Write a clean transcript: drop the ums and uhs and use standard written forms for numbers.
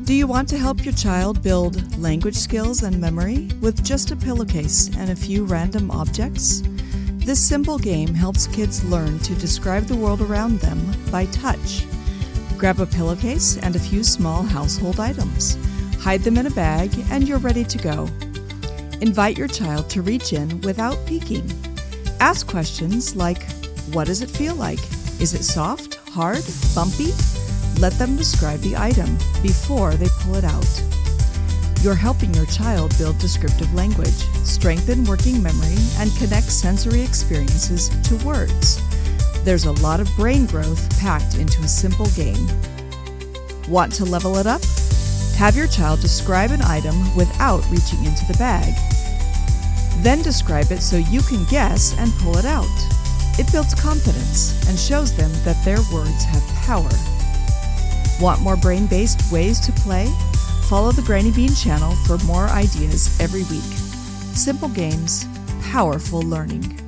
Do you want to help your child build language skills and memory with just a pillowcase and a few random objects? This simple game helps kids learn to describe the world around them by touch. Grab a pillowcase and a few small household items. Hide them in a bag and you're ready to go. Invite your child to reach in without peeking. Ask questions like, what does it feel like? Is it soft, hard, bumpy? Let them describe the item before they pull it out. You're helping your child build descriptive language, strengthen working memory, and connect sensory experiences to words. There's a lot of brain growth packed into a simple game. Want to level it up? Have your child describe an item without reaching into the bag. Then describe it so you can guess and pull it out. It builds confidence and shows them that their words have power. Want more brain-based ways to play? Follow the Granny Bean channel for more ideas every week. Simple games, powerful learning.